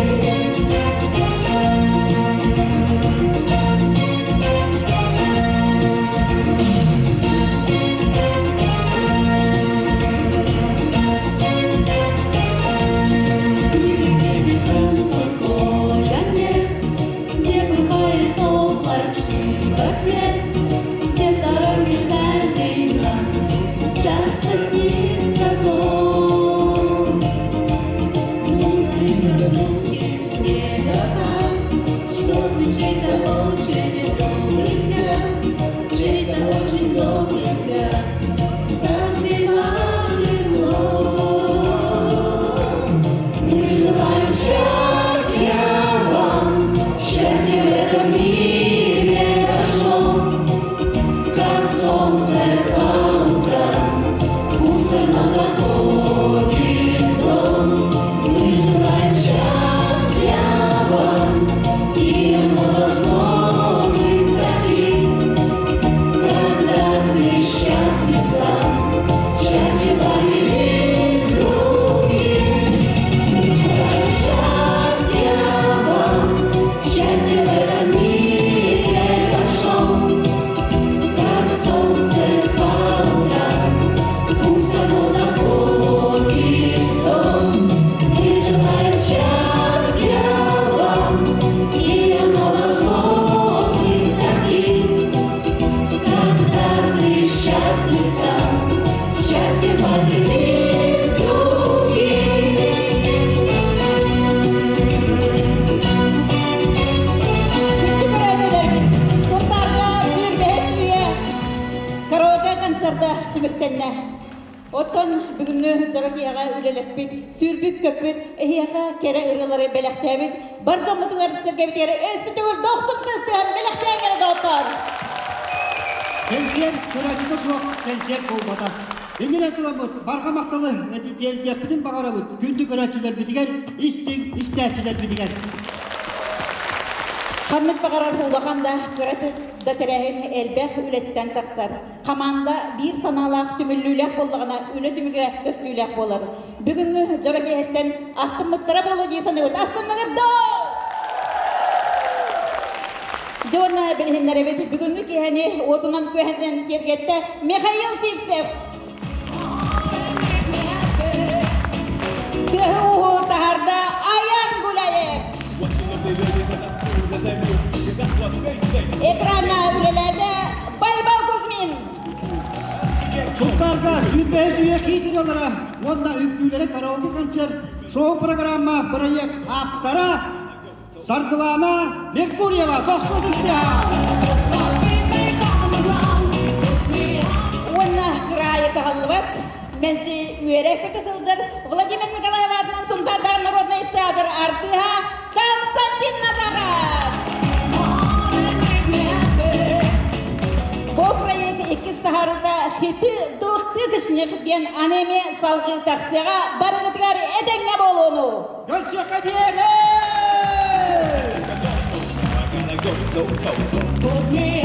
[SPEAKER 5] Покоя нет, не бывает облачный рассвет, где дороги дальний град, часто снится дом. Из снега, чтобы чей-то очень добрый взгляд, чей-то очень добрый взгляд согревал тепло. Мы желаем счастья вам, счастья в этом мире большом, как солнце по утрам, пусть оно заходит в дом. Мы желаем счастья вам, и оно должно быть таким, когда ты счастлив сам, счастье поделись с другим. Мы желаем счастья вам, счастья в этом мире большом, как солнце по утрам, пусть оно заходит в дом. Мы желаем счастья вам, и оно должно быть таким, когда ты счастлив сам, счастье поделись с другим.
[SPEAKER 4] Сонтарда сүйірбәсүйе караоке концерта түміктенне. Оттон бүгінгі жаракияға үлелеспейд, сүйірбік көппет, әйяға кәрі ұрылары бәләқтәбет, бар жамытығар сіздерге бітері, өсі түгіл 90 тістіған бәләқтән кәрі дауыттар.
[SPEAKER 3] Кенчер көрәчігі жоқ, кенчер болмада. Еңгелер тұрамыз, барға мақталы әдеттердеппідін бағарамыз. Күнді көрәчілер бітігер, істәчілер бітігер.
[SPEAKER 4] Қанмет бағарар ұлағанда көрәті дәтірәйін әлбәқ үлеттен тақсар. Қаманда бір саналақ түміллілік болдығына үлі түміге көстілік болар. Бүгінгі жаракеттен астымыттыра болу дейсін өт. Астымнығы дау! Жауына білгендер әбет бүгінгі кейхәне отынан көйхәнден кергетті Михаил Сивсев. Төхі ұғы тағарда Аян Гулаев. Ekrana ürelerde Baybal Kuzmin.
[SPEAKER 3] Sultarda sürbeğe hitir olarak onda ülkülere karaoke konser şov programma proyek aptara Sargılana Merkuryeva 90
[SPEAKER 4] Онна крайы тағалыват. Мәлчі үйерек көтесілдер Владимир Николаев атынан Сунтардағы Народный театр артыға Константин Назаров. Бұл проект 2 тағарыда хиті дұқтызышнық ден анеме салғы тақсыға барығытығар әдәңе болуыну.
[SPEAKER 3] Görüşe kadere!
[SPEAKER 2] Put me